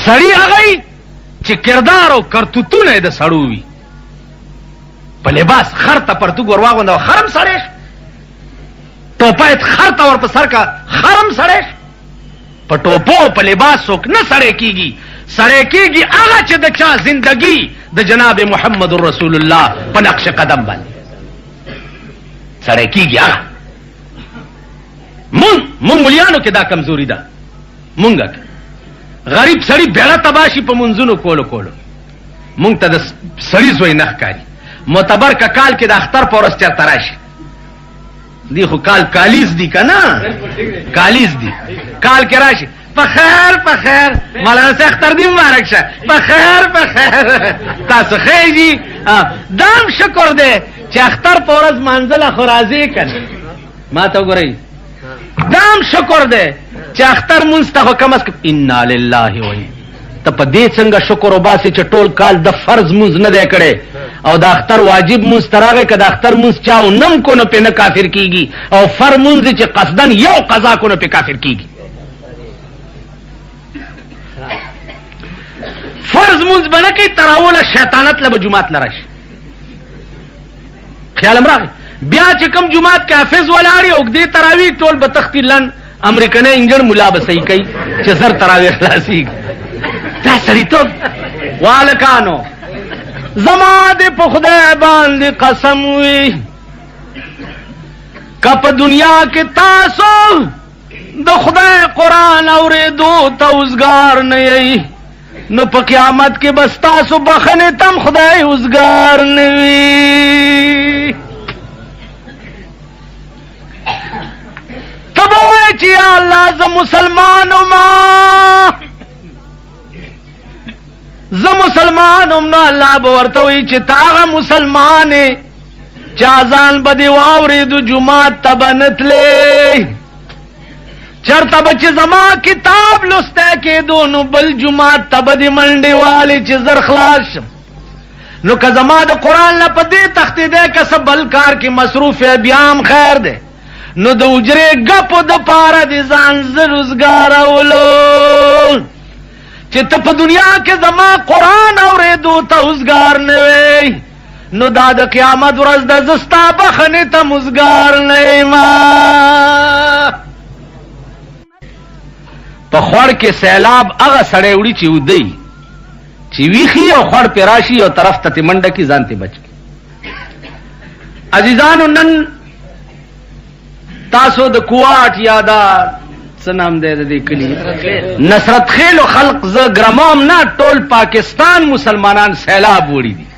سړی هغه چې کردار او کرتوتونه د سړو وي. په لباس خر ته پرتوګ ور واغونده خرم سړی شو، ټوپایت خر ته ور په سر کا خرم سړی شو. په ټوپو په لباس څوک نه سړی کېږي، سړی کېږي هغه چې د چا زندگی د جناب محمد رسول الله په نقش قدم باندې سړی کېږي. هغه مونږ ملیانو کې دا کمزوري ده. مونږ غریب سړی بیړه تباشي په منځونو کولو مونږ ته د سړي زوی نه ښکاري. معتبر که کال کې د اختر په ورځ چېرته راشي، دی خو کال کالیز دی که نه، کالیز دی، کال کې راشي په خیر مولانا صاحب اختر دی مبارک شه، په خیر تاسو خیږي. دام شکر دی چې اختر په ورځ منزله خو راځي که نه. ما ته وګورئ، دام شکر دی چې اختر مونځ ته خو کم از کم انا لله و ته په دې څنګه شکر وباسې چې ټول کال د فرض مونځ نه دی کړی او د اختر واجب مونځ ته راغی. که د اختر مونځ چا نم کو نو پې نه کافر کېږي، او فر مونځ چې قصدن یو قضا کو نو پې کافر کېږي. فرض مونځ به نه کوي تراوله شیطانت له به جومات له راشي. خیالم راغی بیا چې کوم جومات کې حافظ ولاړي اوږدې تراویح ټول به تختي لن امریکنی انجن ملا به صحیح کوي چې زر تراویح خلاصېږي. دا سړیتوب والکانو زما دې په خدای باندې قسم وي که په دنیا کې تاسو د خدای قرآن اورېدو ته اوزګار نه یئ نو په قیامت کې بس تاسو بخنې تم خدای اوزګار نه وي. ته به وایې چې یا الله زه مسلمان وم، زه مسلمان هم، نو الله به ورته وایي چې ته هغه مسلمان یې چې اذان به دې واورېدو جومات ته به نه تلې. چرته به چې زما کتاب لستی کېدو نو بل جومات ته به دې منډې والې چې زر خلاص شم. نو که زما د قرآن نه په دې تښتېدی که څه بل کار کې مصروف یې بیا هم خیر دی، نو د حجرې ګپو دپاره دې ځان زه روزګارولو چې ته په دنیا کې زما قرآن اورېدو ته اوزګار نه وې نو دا د قیامت ورځ د زه ستا بخنې ته مزګار نه یما. په خوړ کې سیلاب هغه سړی وړي چې ودی چې ویخي او خوړ پې راشي او طرف ته تې منډه کي ځان تې بچ کړي. عزیزانو نن تاسو د کوواټ یا دا څه نام دی د دې کلي نصرت خیلو خلق زه ګرمام نه ټول پاکستان مسلمانان سیلاب وړي دي.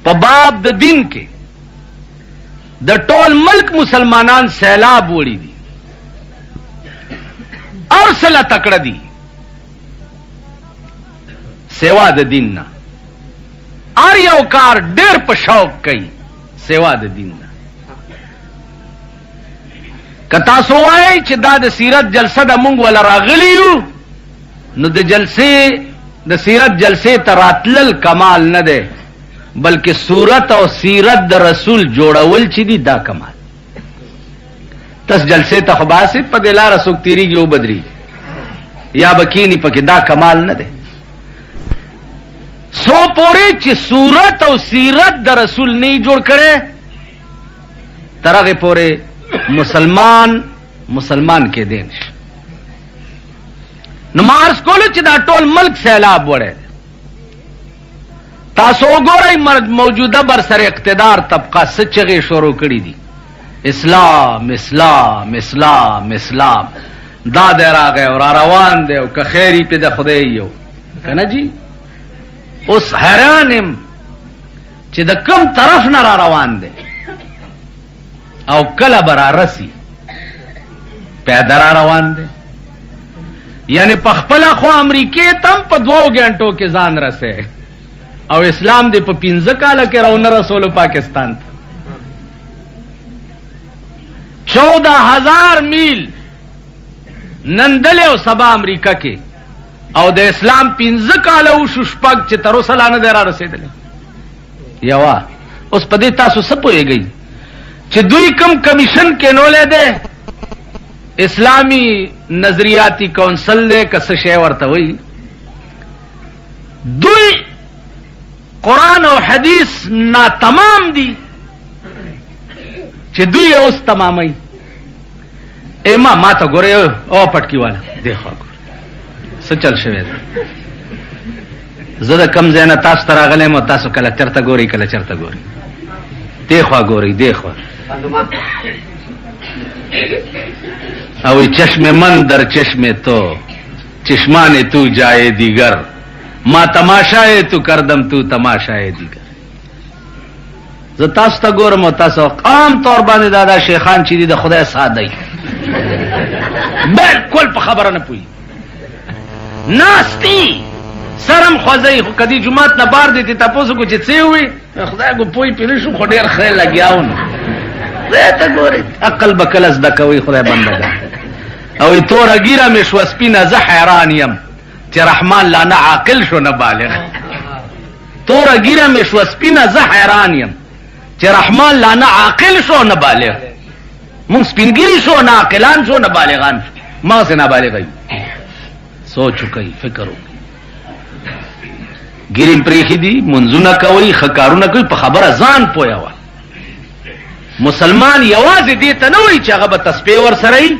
په باب د دین کې د ټول ملک مسلمانان سیلاب وړي دي اور سله تکړه دي سیوا د دین نه. هر یو کار ډېر په شوق کوي سیوا د دین نه. که تاسو وایئ چې دا د سیرت جلسه د مونږ وله راغلي یو نو د سیرت جلسې ته راتلل کمال نه دی بلکې صورت او سیرت د رسول جوړول چې دي دا کمال. تس جلسې ته خو باسې په دې لاره څوک تېرېږي او بدرېږي یا به کښېني پکې دا کمال نه دی. سو پورې چې صورت او سیرت د رسول نه جوړ کړی تر هغې پورې مسلمان کې دین شي. نو ما عرض کولو چې دا ټول ملک سیلاب وړی دی. تاسو وګورئ موجوده برسر اقتدار طبقه څه چغې شروع کړي دي اسلام اسلام اسلام اسلام. دا دی راغی او را روان دی او که خیري پې د خدای یو که نه جي. اوس حیران یم چې د کوم طرف نه را روان دی او کله به را رسي. پیاده را روان دی یعنی په خپله خو امریکې ته هم په 2 غنټو کې ځان رسې او اسلام دې په 15 کاله کې راونه رسولو پاکستان ته. 14,000 میل نندلې او سبا امریکا کې او د اسلام 15 کاله وشو شپږ چې تر اوسه لا نه دی را رسېدلی. یوه اوس په دې تاسو څه پوهېږئ چې دوی کوم کمیشن کینولی دی اسلامی نظریاتی کونسل دے کس شے ورته وی دوی قرآن او حدیث نا تمام دی چې دوی اوس تمامي ایما ما ته ګوره او پټکی والا دیخوا څه چل شوی زه د کم ځای نه تاسو ته راغلی یم، تاسو کله چرته ګورئ کله چرته ګورئ، دیخوا ګورئ دیخوا. او چشم من در چشم تو چشمان تو جائے دیگر، ما تماشائے تو کردم تو تماشائے دیگر. زه تاسو ته ګورم او تاسو عام طور باندې دا شیخان چې دي د خدای ساده بالکل په خبره نه پوي ناستی سرم خوځي خو کدي جمعات نه بار دي تاسو کو چې څه وي خدای کو پوي پیری شو خو ډیر خیر لګیاون زه ته ګوري عقل بکلس د کوي خدای بنده او تور ګیره مې شو سپینه زه حیران یم چې رحمان لا نه عاقل شو نه بالغ. تور ګیره مې شو سپینه زه حیران یم چې رحمان لا نه عاقل شو نه بالغ. مونږ سپینګری شو نه عاقلان شو نه بالغان ما سه نه بالغ ای سوچ کوي فکر وکړي ګیریم پریخي دي منځونه کوي خکارونه کوي په خبره ځان پویا و. مسلمان یوازې دې ته نه وایي چې هغه به تسبیح ور سره ای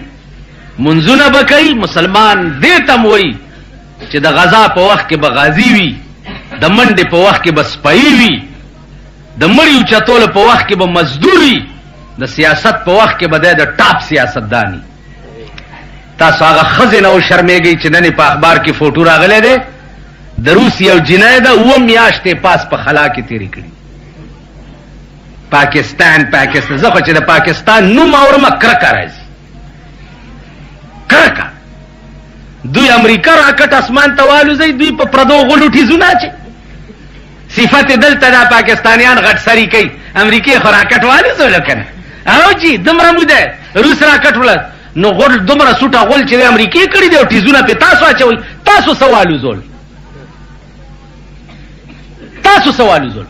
منځونه به کوي، مسلمان دې ته وایي چې د غزا په وخت کې به غازی وي، د منډې په وخت کې به سپایي وي، د مړیو چتول په وخت کې به مزدوري، د سیاست په وخت کې به د ټاپ سیاستدانی. تاسو هغه ښځې نه وشرمېږئ چې نن په اخبار کې فوټو راغلی دی د روس یو جنۍ ده 7 میاشتې پاس په خلا کې تېرې کړي. پاکستان زه خو چې د پاکستان نوم اورم کرکه راځي کرکه. دوی امریکا راکټ اسمان ته والوځي، دوی په پردو غلو ټیزونه اچي صفت دلته دا پاکستانیان غټ سری کوي امریکای خو راکټ والوځول کنه او جی دومره موده روس راکټ ولر نو غل دومره سوټه غل چې امریکای کړی دی او ټیزونه په تاسو اچوي تاسو سوالو زول تاسو سوالو زول.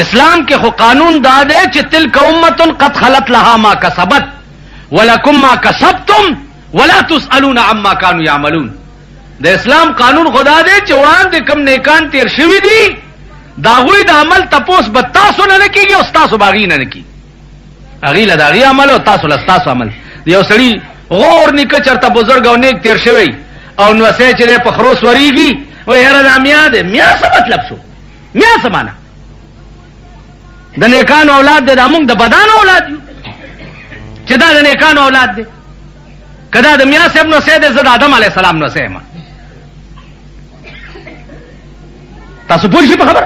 اسلام کې خو قانون دا دی چې تلک امه قد خلت لها ما کسبت ولکم ما کسبتم ولا تسالون عما كانوا يعملون. د اسلام قانون خدا دی چې وړاندې کم نیکان تیر شوي دي دا غوی د عمل تپوس به تاسو نه کیږي او تاسو باغی نه کی اغي له داغي عمل او تاسو له تاسو عمل. یو سړی غور نک چرته بزرګ او نیک تیر شوی او نو سه چې په خروس وریږي او هر د امیا ده میا څه مطلب شو میا سمانه د نیکان اولاد د موږ د بدن اولاد چې دا د نیکان اولاد دي کدا د میا صاحب نو سه د زد آدم علی السلام نو سه ما تاسو پوه شئ په خبر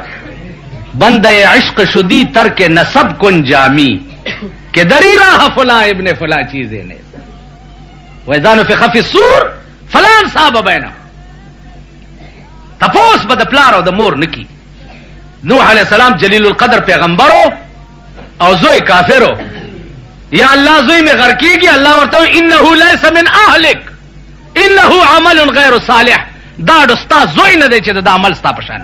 بنده عشق شدی ترک نسب کن جامی کہ دری راہ فلاں ابن فلاں چیزیں نے ویزانو فی خفی السور فلان صاحب بینا تپوس با د پلار او د مور نکی. نوح علیہ السلام جلیل القدر پیغمبرو او زوی کافرو یا اللہ زوی میں غرقی گی اللہ ورطاو انہو لیس من اہلک انہو عمل غیر صالح دا دستا زوی ندے چه دا عمل ستا پشان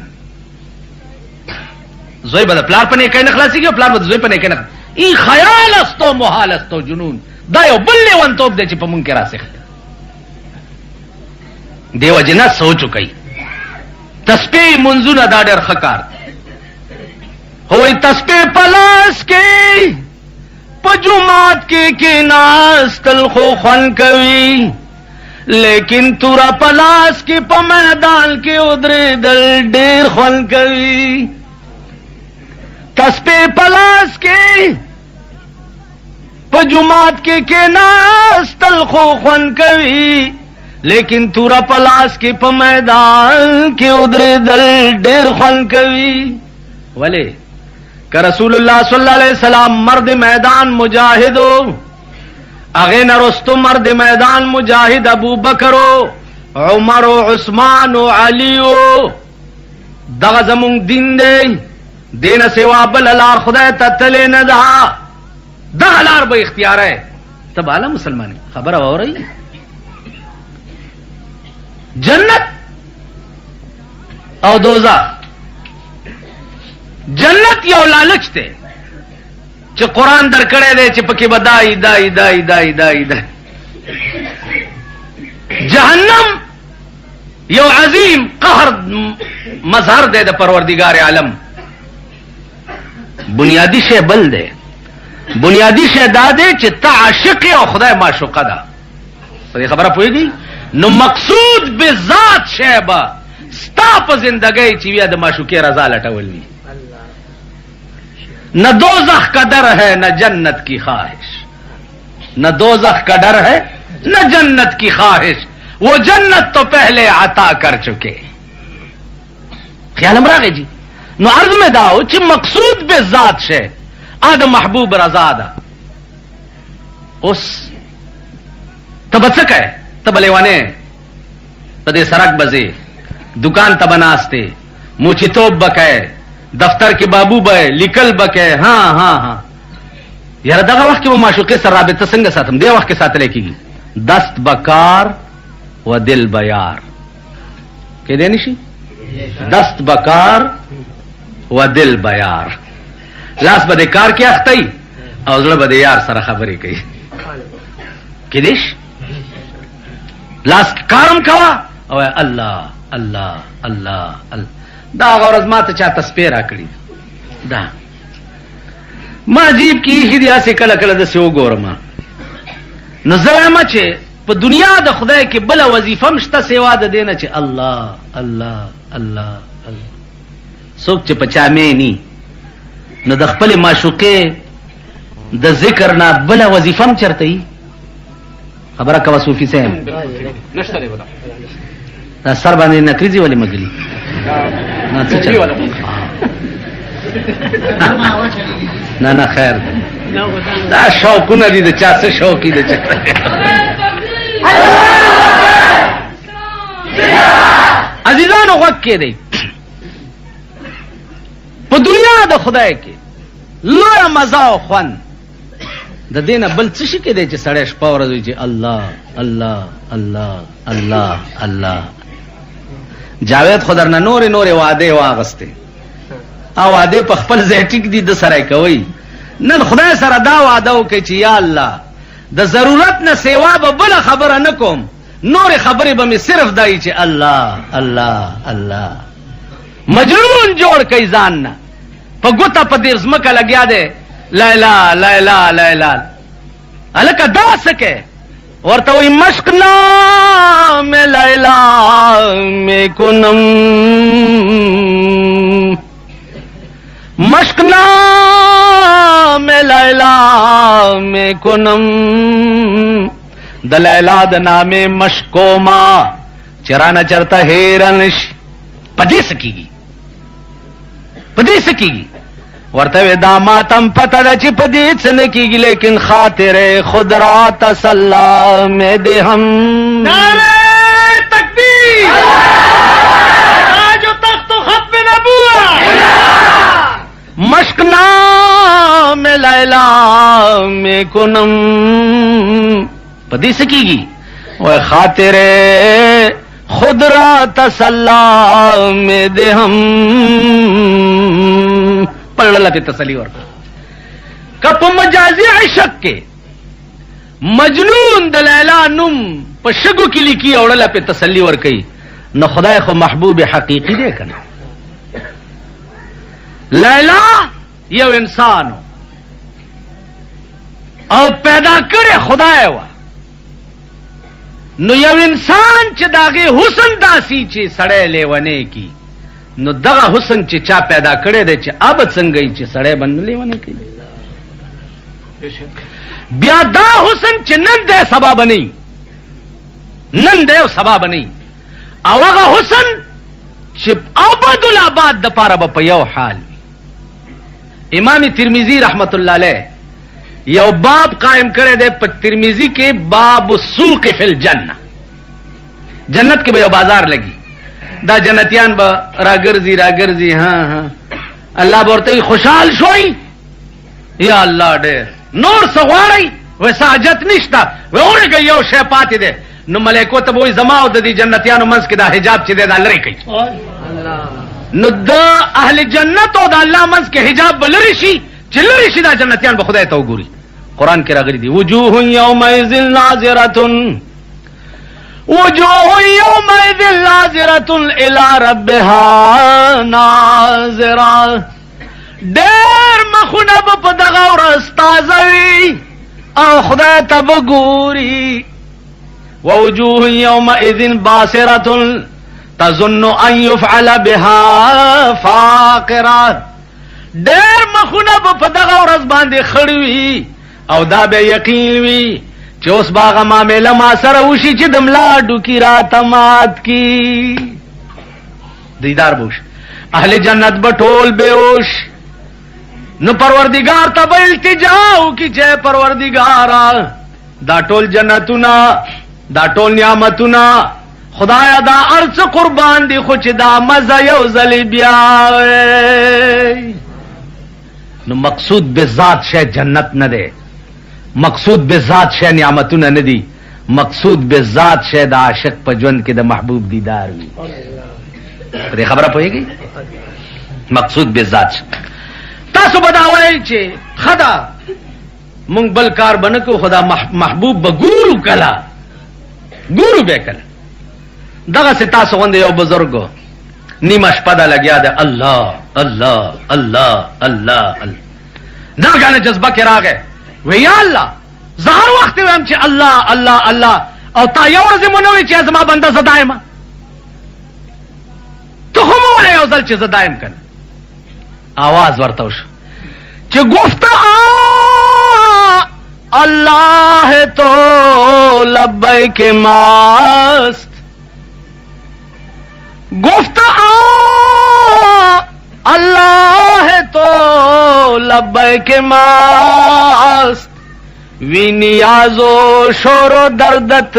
زوی با دا پلار پا نیکای نخلاسی گی و پلار با دا زوی پا نیکای نخلاسی ای خیال استو محال استو جنون دا یو بلی ونطوب دے چه پا منکرہ سخت دیو جنا سوچو کئی تسبیح منزون دا در خکار ہوئی تسبیح پلاس کے پجمات کے ناس تلخو خون کوي لیکن تورا پلاس کے پا میدان کے ادرے دل ډیر خون کوي. تسبیح پلاس کے پجمات کے ناس تلخو خون کوي لیکن تورا پلاس کے پا میدان کے ادرے دل ډیر خون کوي. ولی کہ رسول اللہ صلی اللہ علیہ وسلم مرد میدان مجاہدو اغین رستو مرد میدان مجاہد ابو بکرو عمر و عثمان و علیو دغه زمون دین دی دین سوا بل لار خدای ته تلې نه ده دغه لار به اختیار ہے. تب اعلی مسلمان خبر اوري جنت او دوزخ. جنت یو لالچ ته چې قران درکړې دی چې پکې بدای دای دای دای دای دای جهنم یو عظیم قهر مظهر دی د پروردگار عالم. بنیادی شی بل دی، بنیادی شی دا دی چې ته عاشق او خدای معشوقه ده. په دې خبره پوهېږي؟ نو مقصود به ذات شی به ستا په زندګۍ چې بیا د معشوقې رضا لټول وي. نہ دوزخ کا ڈر ہے نہ جنت کی خواہش، نہ دوزخ کا ڈر ہے نہ جنت کی خواہش، وہ جنت تو پہلے عطا کر چکے. خیال امراغ جی. نو عرض میں داو چې مقصود به ذات شے آد محبوب رضا دا. اس تب څه کوي؟ تب لیوانے پدې سرک بزے دکان ته بناستے موچی توپ بکے دفتر کې بابو به لیکل بکے. ہاں ہاں ہاں یاره دغه وخت کې مو معشوقې سره رابطه څنګه ساتم؟ دې وخت کې ساتل کېږي. دست بکار و دل بیار کې دی نشي. دست بکار و دل بیار، لاس به د کار کې اختی او زړه به د یار سره خبرې کوي. کې دیش لاس کارم کوا او الله الله الله الله. دا غرض ما ته چا تسبیح را کړی دا ما عجیب کی هدیا سے کله کله د سیو ګورما. نو زلمه چې په دنیا د خدای کې بل وظیفه مشته سیوا د دینه چې الله الله الله الله. څوک چې پچا مې ني نو د خپل معشوقې د ذکر نه بل وظیفه هم چرته ای. خبره کوه صوفي صاحب نشته دی ولا دا سر باندې نکریزي ولې مګلی نه څه چل نه نه خیر دا شوقونه دي د چا څه شوقي د چا. عزیزانو وخت کې دی په دنیا د خدای کې لوی مزه او خوند د دینه بل څه شي کې دی چې سړی شپه ورځ وي چې الله الله الله الله الله. جاوید خو درنه نورې نورې وعدې واغستې او وعدې په خپل ځای ټیک دي د سره کوي. نن خدای سره دا وعده وکړي چې یا الله د ضرورت نه سیوا به بله خبره نه کوم، نورې خبرې به مې صرف دای چې الله الله الله. مجنون جوړ کوي ځان نه په ګوته په دې ځمکه لګیا دی لیلا لیلا لیلا. هلکه دا څه کوي؟ ورته وایي مشق نام لیلا میں کنم، مشق نام لیلا میں کنم، د لیلا د نامې مشکو ما چرانه چرته هیرنش. پدې سکیږي پدې سکیږي. ورته دا ماتم پته ده چې پدې څه نه کیږي، لیکن خاطر خود را تسلا میں دے ہم. نعرہ تکبیر تاج و تخت و ختم نبوت. مشق نام لیلا میں کنم پدې سکیږي او خاطر خود را تسلا میں دے ہم. پڑھلا پہ تسلی ورکا. کپ مجازی عشق کے مجنون د لیلا نم په شګو کې لیکي اوړله پہ تسلی ورکي. نو خدای خو محبوب حقیقی دی کنه. لیلا یو انسان او پیدا کړي خدای وا. نو یو انسان چې داغه حسن داسي چې سړی لیونه کی، نو دغه حسن چې چا پیدا کړی دی چې اب څنګه چې سړی باندې لیونه کی. بیا دا حسن چې نن دی سبا بنئ، نن دی او سبا بنئ. او هغه حسن چې ابد الاباد د پاره به په یو حال. امام ترمذی رحمت الله علیه یو باب قائم کړی دی په ترمذی کې، باب السوق فی الجنه. جنت کې به یو بازار لګي، دا جنتیان به راګرځي راګرځي. ها ها الله ورته خوشحال شوي یا الله ډېر نور څه غواړئ؟ وایي ساجت نشته. وایي یو شی پاتې دی. نو ملائکو ته به وایي زما او د دې جنتیانو منځ کې دا حجاب چې دی دا لرې کوي. نو د اهل جنت او د الله منځ کې حجاب به لرې شي چې لرې شي دا جنتیان به خدای ته وګوري. قرآن کې راغلي دي وجوه یومئذ ناظرة وجوه یومئذ ناظرة الى ربها ناظرة ډېر مخونه به په دغه ورځ تازه وي او خدای ته به ګوري ووجوه یومئذ باسرة تظن ان يفعل بها فاقرة ډېر مخونه به په دغه ورځ باندې خړ وي او دا به یقین وي چې اوس به هغه معامله ما سره وشي چې د ملا ډوکي راته مات کی دیدار به وشي اهل جنت به ټول بېهوش نو پروردگار ته به التجا وکړي چې پروردگارا دا ټول جنتونه دا ټول نعمتونه خدایا دا ارڅ قربان دي خو چې دا مزه یو ځلې بیا نو مقصود به ذات شی جنت نه دی مقصود به ذات شی نعمتونه نه دي مقصود به ذات شی د عاشق په ژوند کې د محبوب دیدار وي دې خبره پوهیږي مقصود به ذات تاسو بداوي چې خدا مونږ بل کار بنکو خدا محبوب به ګورو کلا ګورو به کلا دغه سه تاسو غوند یو بزرګو نیمه شپه ده لګیا ده الله الله الله الله الله دا غانه جذبه کې راغی وی یا الله زهر وخت ویم چې الله الله الله او تا یو ورځ مونږ چې زما بنده زدایم ته هم ولا یو ځل چې زدایم کنه आवाज ورته وشو چې گفتا اللہ ہے تو لبیک ماست گفتا اللہ ہے تو لبیک ماست وی نیاز و شور و دردت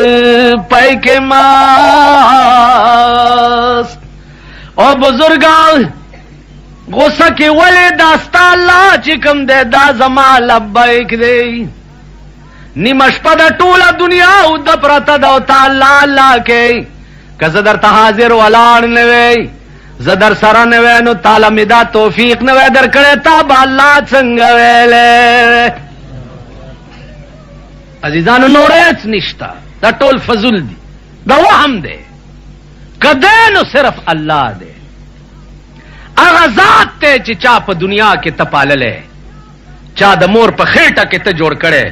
پیک ماست او بزرگان غصہ کی ولی داستا اللہ چکم دے دا زما لبیک دے نیمش پا دا طولا دنیا او دا پرتا دا تا اللہ اللہ کے کہ زدر تا حاضر والان نوے زدر سرا نوے نو تالا مدا توفیق نوے در کرے تا با اللہ چنگا ویلے عزیزانو نوریت نشتا دا طول فضل دی دا وهم دے کدینو صرف اللہ دے اغا ذات تے چی چا پا دنیا کے تپاللے چا دا مور پا خیٹا کے تا جوڑ کرے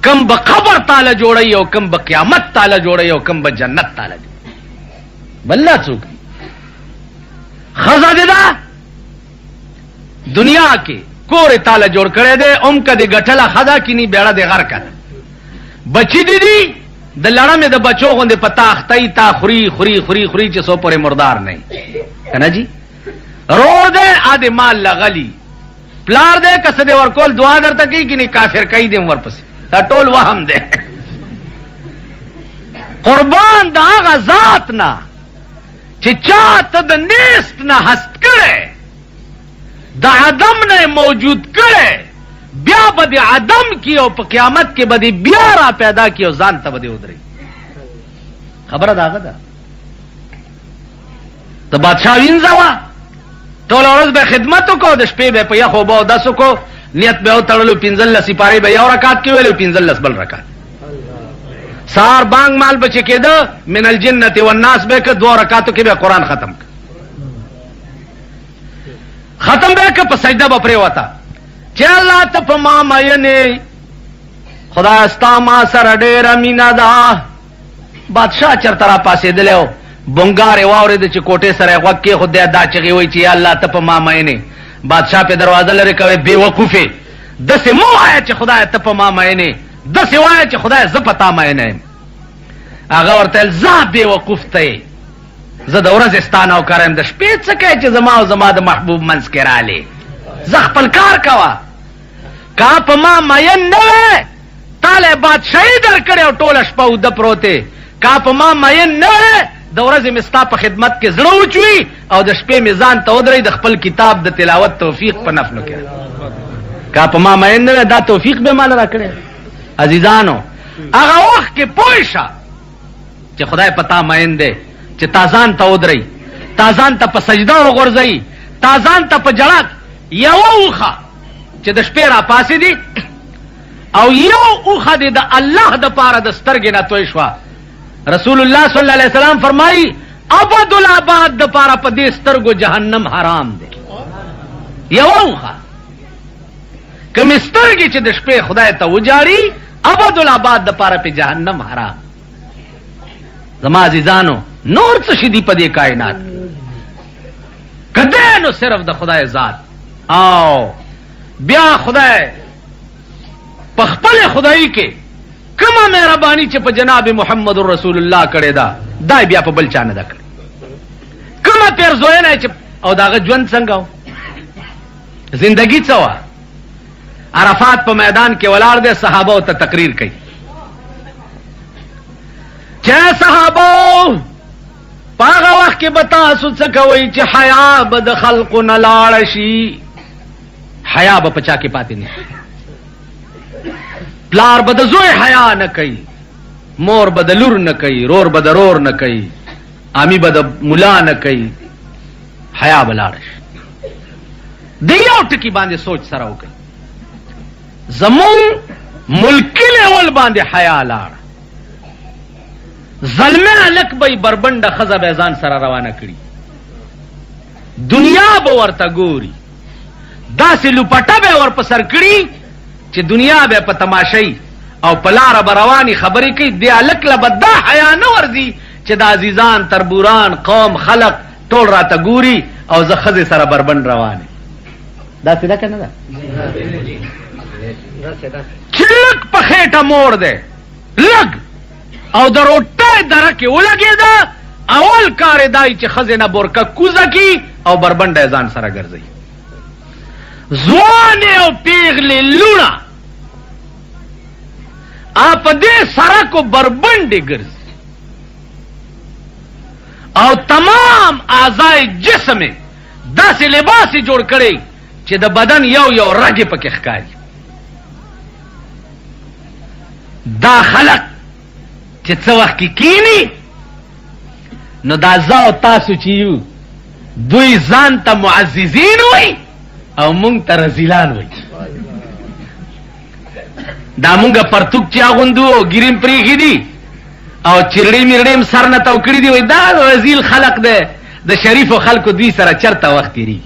کم با قبر تالا جوڑی او کم با قیامت تالا جوڑی او کم با جنت تالا جوڑی بلہ چوکی خزا دے دا دنیا کے کور تالا جوڑ کرے دے ام کا دے گٹھلا خدا کی نی بیڑا دے غر کر بچی دی دی دا لڑا میں دا بچو گوندے پتا اختائی تا خوری خوری خوری خوری چی سو پورے مردار نہیں کنا جی رو دے آدھے مال لغلی پلار دے کس دے ورکول دعا در تکی کی نہیں کافر کئی دے ورپس تا ٹول وہم دے قربان دا آغا ذات نا چی چاہتا دا نیست نا ہست کرے دا عدم نے موجود کرے بیا بدی عدم کیو پا قیامت کے بدی بیا را پیدا کیو زانتا بدی ادھری خبر دا آغا دا تو بادشاہ وینزاوا ټول ورځ به خدمتو کو د شپې به په یخو به داسو کو نیت به او تړلو 15 سپاره به یو رکعت کې ویلو 15 بل رکعت سار بانگ مال بچ کېده من الجنه والناس به ک دو رکعاتو کې به قران ختم به ک په سجده به پرې وتا چې الله ته په ما مینه خدا استا ما سره ډېر مینا دا بادشاہ چرته را پاسې دلو بونگار واورې د چکوټه سره وکه خدای دا چغي وای چې الله ته په ما مینه بادشاہ په دروازه لري کوي بے وقوفه د سه مو آیا چې خدای ته په ما مینه د سه وای چې خدای ز پتا مینه هغه ورته ز بے وقوف ته زه د ورځ استانه او کارم د شپې څه کوي چې زما او زما د محبوب منځ کې رااله ز خپل کار کوا کا په ما مین نه تاله بادشاہي در کړو ټوله شپه د پروته کا په ما مین نه د ورځې مستا په خدمت کې زړه وچوي او د شپې میزان ته ودرې د خپل کتاب د تلاوت توفیق په نفلو کې کا په ما مین نه دا توفیق به مال را کړې عزیزانو هغه وخت کې پوښه چې خدای پتا مین دی چې تازان ته ودرې تازان ته په سجده وغورځي تازان ته په جړات یو وخه چې د شپې را پاسې دي او یو اوخه دې د الله د پاره د سترګې نه توی شوه. رسول الله صلی الله علیه وسلم فرمایي ابد الاباد د پاره په دې سترګو جهنم حرام دی. یو اوخه کومې سترګې چې د شپې خدای ته وجاړي ابد الاباد د پاره په جهنم حرام. زما عزیزانو نور څه شي دي په دې کائنات کده نو صرف د خدای ذات. او بیا خدای په خپل خدای کې کومه مهرباني چې په جناب محمد رسول الله کړې ده دا بیا په بل چا نه ده کړې. کومه پیرزوینه چې او داغه ژوند څنګه و زندگی څه وه. عرفات په میدان کې ولاړ دی صحابه او ته تقریر کوي چې صحابه په هغه وخت کې به تاسو څه کوئ چې حیا به د خلقو نه لاړه شي. حیا به په چا کې پاتې نه شي. پلار به د زوی حیا نه کوي، مور به د لور نه کوي، رور به د رور نه کوي، امی به د ملا نه کوي. حیا به لاړه شي. د یو ټکي باندې سوچ سره وکړي. زمون ملکی لیول باندې حیا لاړه. ظلمه لک بی بربنده خزه به ځان سره روانه کړي. دنیا به ورته ګوري داسې لوپټه به ور په سر کړي چې دنیا به په تماشای او په لاره به رواني خبرې کوي. دې هلک له به دا حیا نه ورځي چې د عزیزان تربوران قوم خلق ټول راته ګوري او زه ښځې سره بربند روان یم. داسې ده که نه ده؟ چې لږ په خېټه موړ دی لږ او د روټۍ دره کې ولګېده اول کار یې دای چې ښځې نه بورکه کوزه کي او بربنډه یې ځان سره ګرځوي. ځوانې او پیغلې لوڼه په دې سړکو بربنډې ګرځي او تمام اعضای جسم یې داسې لباس یې جوړ کړی چې د بدن یو یو رګې پکې ښکاري. دا خلق چې څه وخت کې کینی نو دا زه او تاسو چې یو دوی ځان ته معززین وایي او مونږ ته رزیلان وایي. دا مونږه پرتوک چې اغوندو او ګریم پریښي دي او چرړې مرړې سر نه تاو کړي دي وایي دا رزیل خلق دی. د شریفو خلکو دوی سره چرته وخت تېري.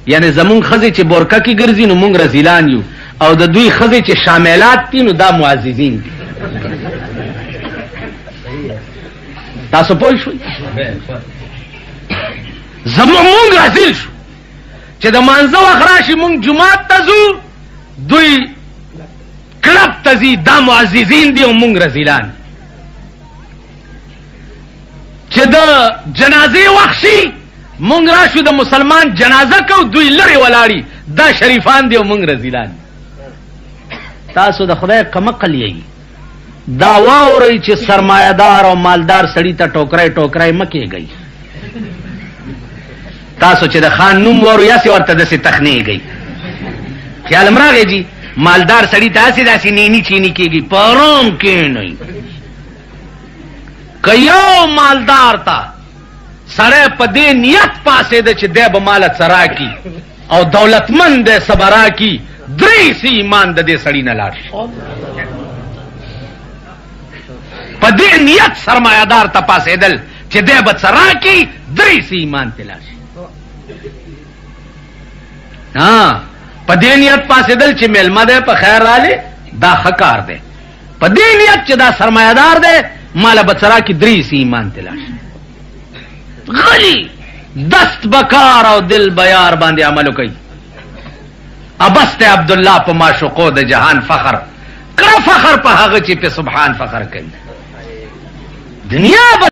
یعنې زمونږ ښځې چې بورکه کې ګرځي نو مونږ رزیلان یو او د دوی ښځې چې شاملات دي نو دا معززین دي. تاسو پوه شوئ؟ مونږ رزیل شو چې د مانځه وخت راشي مونږ جومات ته ځو دوی کلب ته ځي. دا معززین دي او مونږ رزیلان. چې د جنازې وخت شي مونږ راشو د مسلمان جنازه کو دوی لرې ولاړي. دا شریفان دي او مونږ رزیلان. تاسو د خدای کمقل یې دا واورئ چې سرمایه‌دار او مالدار سړي ته ټوکرای ټوکرای مه کېږئ. تاسو چې د خان نوم واورئ یاسې ورته داسې تخنیږئ. خیال م راغی جي مالدار سړي ته هسې داسې نینی چینی کېږي. په ارام کښېنئ. که یو مالدار ته سړی په دې نیت پاسېده چې دی به ماله څه راکي او دولتمند دی څه به راکي درې سي ایمان د دې سړي نه لاړ شي. په دې نیت سرمایه‌دار ته پاسېدل چې دی به څه راکي درې سي ایمان ته لاړ شي. په دې نیت پاسېدل چې میلمه دی په خیر رالی دا ښه کار دی. په دې نیت چې دا سرمایه‌دار دی ماله به څه راکي درې سي ایمان ته لاړ شي. غلی دست بکار او دل بیار باندې عملو کوي. ابست عبدالله په معشوقو د جهان فخر کړه فخر په هغه چې په سبحان فخر کوي. دنیا